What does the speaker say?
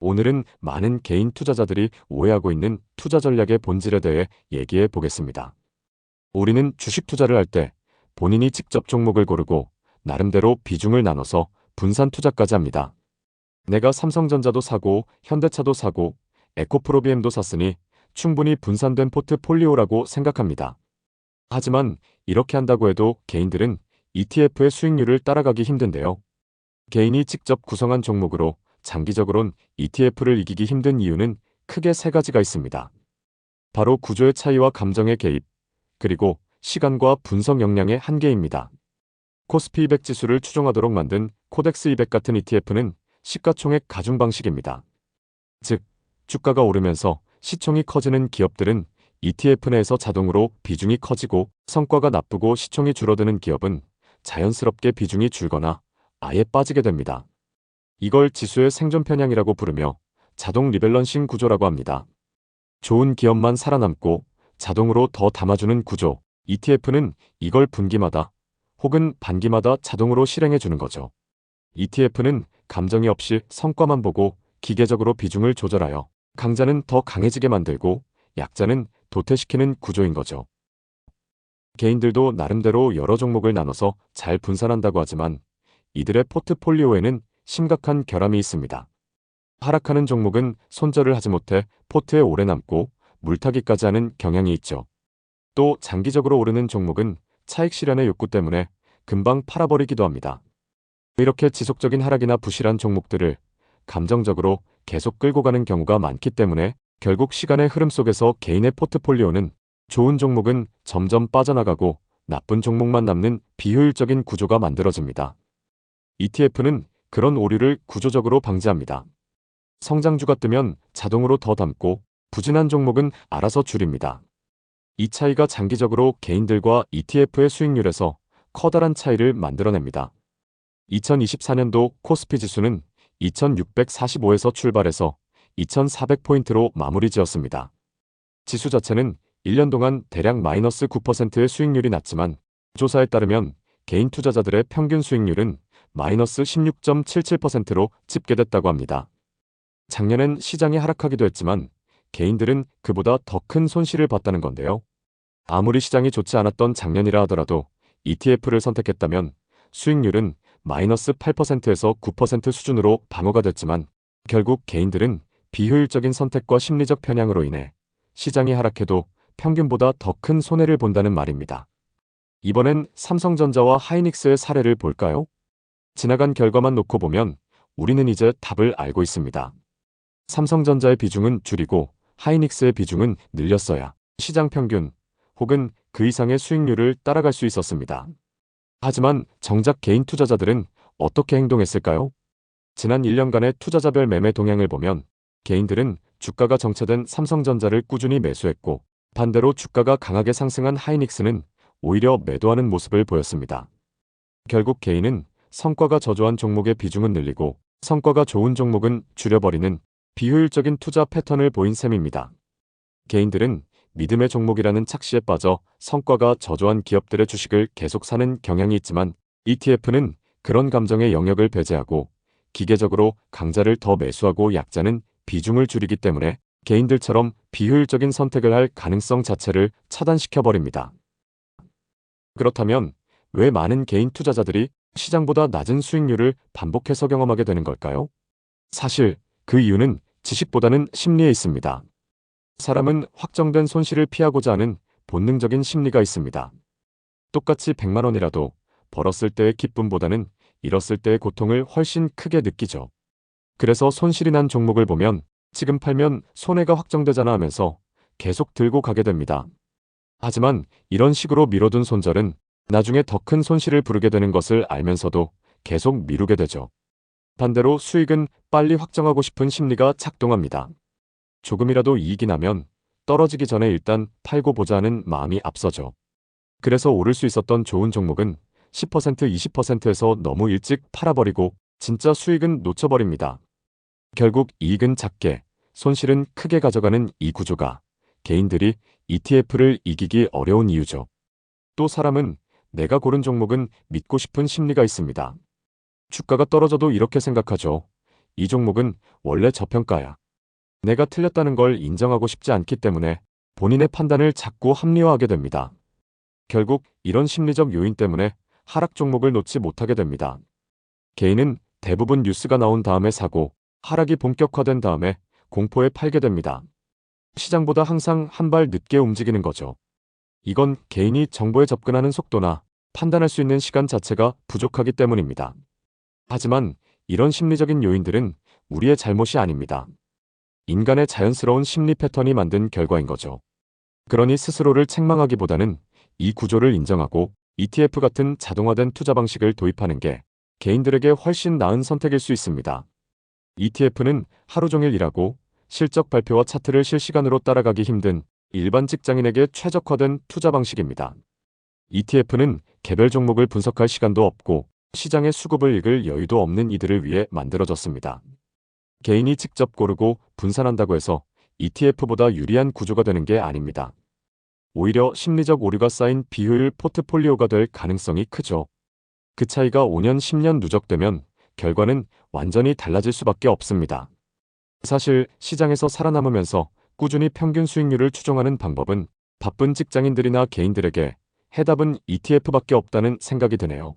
오늘은 많은 개인 투자자들이 오해하고 있는 투자 전략의 본질에 대해 얘기해 보겠습니다. 우리는 주식 투자를 할 때 본인이 직접 종목을 고르고 나름대로 비중을 나눠서 분산 투자까지 합니다. 내가 삼성전자도 사고 현대차도 사고 에코프로비엠도 샀으니 충분히 분산된 포트폴리오라고 생각합니다. 하지만 이렇게 한다고 해도 개인들은 ETF의 수익률을 따라가기 힘든데요. 개인이 직접 구성한 종목으로 장기적으론 ETF를 이기기 힘든 이유는 크게 세 가지가 있습니다. 바로 구조의 차이와 감정의 개입, 그리고 시간과 분석 역량의 한계입니다. 코스피 200 지수를 추종하도록 만든 코덱스 200 같은 ETF는 시가총액 가중 방식입니다. 즉, 주가가 오르면서 시총이 커지는 기업들은 ETF 내에서 자동으로 비중이 커지고 성과가 나쁘고 시총이 줄어드는 기업은 자연스럽게 비중이 줄거나 아예 빠지게 됩니다. 이걸 지수의 생존 편향이라고 부르며 자동 리밸런싱 구조라고 합니다. 좋은 기업만 살아남고 자동으로 더 담아주는 구조, ETF는 이걸 분기마다 혹은 반기마다 자동으로 실행해 주는 거죠. ETF는 감정이 없이 성과만 보고 기계적으로 비중을 조절하여 강자는 더 강해지게 만들고 약자는 도태시키는 구조인 거죠. 개인들도 나름대로 여러 종목을 나눠서 잘 분산한다고 하지만 이들의 포트폴리오에는 심각한 결함이 있습니다. 하락하는 종목은 손절을 하지 못해 포트에 오래 남고 물타기까지 하는 경향이 있죠. 또 장기적으로 오르는 종목은 차익 실현의 욕구 때문에 금방 팔아버리기도 합니다. 이렇게 지속적인 하락이나 부실한 종목들을 감정적으로 계속 끌고 가는 경우가 많기 때문에 결국 시간의 흐름 속에서 개인의 포트폴리오는 좋은 종목은 점점 빠져나가고 나쁜 종목만 남는 비효율적인 구조가 만들어집니다. ETF는 그런 오류를 구조적으로 방지합니다. 성장주가 뜨면 자동으로 더 담고 부진한 종목은 알아서 줄입니다. 이 차이가 장기적으로 개인들과 ETF의 수익률에서 커다란 차이를 만들어냅니다. 2024년도 코스피 지수는 2645에서 출발해서 2400포인트로 마무리 지었습니다. 지수 자체는 1년 동안 대략 마이너스 9%의 수익률이 났지만 조사에 따르면 개인 투자자들의 평균 수익률은 마이너스 16.77%로 집계됐다고 합니다. 작년엔 시장이 하락하기도 했지만 개인들은 그보다 더 큰 손실을 봤다는 건데요. 아무리 시장이 좋지 않았던 작년이라 하더라도 ETF를 선택했다면 수익률은 마이너스 8%에서 9% 수준으로 방어가 됐지만 결국 개인들은 비효율적인 선택과 심리적 편향으로 인해 시장이 하락해도 평균보다 더 큰 손해를 본다는 말입니다. 이번엔 삼성전자와 하이닉스의 사례를 볼까요? 지나간 결과만 놓고 보면 우리는 이제 답을 알고 있습니다. 삼성전자의 비중은 줄이고 하이닉스의 비중은 늘렸어야 시장 평균 혹은 그 이상의 수익률을 따라갈 수 있었습니다. 하지만 정작 개인 투자자들은 어떻게 행동했을까요? 지난 1년간의 투자자별 매매 동향을 보면 개인들은 주가가 정체된 삼성전자를 꾸준히 매수했고 반대로 주가가 강하게 상승한 하이닉스는 오히려 매도하는 모습을 보였습니다. 결국 개인은 성과가 저조한 종목의 비중은 늘리고 성과가 좋은 종목은 줄여버리는 비효율적인 투자 패턴을 보인 셈입니다. 개인들은 믿음의 종목이라는 착시에 빠져 성과가 저조한 기업들의 주식을 계속 사는 경향이 있지만 ETF는 그런 감정의 영역을 배제하고 기계적으로 강자를 더 매수하고 약자는 비중을 줄이기 때문에 개인들처럼 비효율적인 선택을 할 가능성 자체를 차단시켜버립니다. 그렇다면 왜 많은 개인 투자자들이 시장보다 낮은 수익률을 반복해서 경험하게 되는 걸까요? 사실 그 이유는 지식보다는 심리에 있습니다. 사람은 확정된 손실을 피하고자 하는 본능적인 심리가 있습니다. 똑같이 100만 원이라도 벌었을 때의 기쁨보다는 잃었을 때의 고통을 훨씬 크게 느끼죠. 그래서 손실이 난 종목을 보면 지금 팔면 손해가 확정되잖아 하면서 계속 들고 가게 됩니다. 하지만 이런 식으로 미뤄둔 손절은 나중에 더 큰 손실을 부르게 되는 것을 알면서도 계속 미루게 되죠. 반대로 수익은 빨리 확정하고 싶은 심리가 작동합니다. 조금이라도 이익이 나면 떨어지기 전에 일단 팔고 보자 하는 마음이 앞서죠. 그래서 오를 수 있었던 좋은 종목은 10%, 20%에서 너무 일찍 팔아버리고 진짜 수익은 놓쳐버립니다. 결국 이익은 작게, 손실은 크게 가져가는 이 구조가 개인들이 ETF를 이기기 어려운 이유죠. 또 사람은 내가 고른 종목은 믿고 싶은 심리가 있습니다. 주가가 떨어져도 이렇게 생각하죠. 이 종목은 원래 저평가야. 내가 틀렸다는 걸 인정하고 싶지 않기 때문에 본인의 판단을 자꾸 합리화하게 됩니다. 결국 이런 심리적 요인 때문에 하락 종목을 놓지 못하게 됩니다. 개인은 대부분 뉴스가 나온 다음에 사고 하락이 본격화된 다음에 공포에 팔게 됩니다. 시장보다 항상 한 발 늦게 움직이는 거죠. 이건 개인이 정보에 접근하는 속도나 판단할 수 있는 시간 자체가 부족하기 때문입니다. 하지만 이런 심리적인 요인들은 우리의 잘못이 아닙니다. 인간의 자연스러운 심리 패턴이 만든 결과인 거죠. 그러니 스스로를 책망하기보다는 이 구조를 인정하고 ETF 같은 자동화된 투자 방식을 도입하는 게 개인들에게 훨씬 나은 선택일 수 있습니다. ETF는 하루 종일 일하고 실적 발표와 차트를 실시간으로 따라가기 힘든 일반 직장인에게 최적화된 투자 방식입니다. ETF는 개별 종목을 분석할 시간도 없고 시장의 수급을 읽을 여유도 없는 이들을 위해 만들어졌습니다. 개인이 직접 고르고 분산한다고 해서 ETF보다 유리한 구조가 되는 게 아닙니다. 오히려 심리적 오류가 쌓인 비효율 포트폴리오가 될 가능성이 크죠. 그 차이가 5년, 10년 누적되면 결과는 완전히 달라질 수밖에 없습니다. 사실 시장에서 살아남으면서 꾸준히 평균 수익률을 추종하는 방법은 바쁜 직장인들이나 개인들에게 해답은 ETF밖에 없다는 생각이 드네요.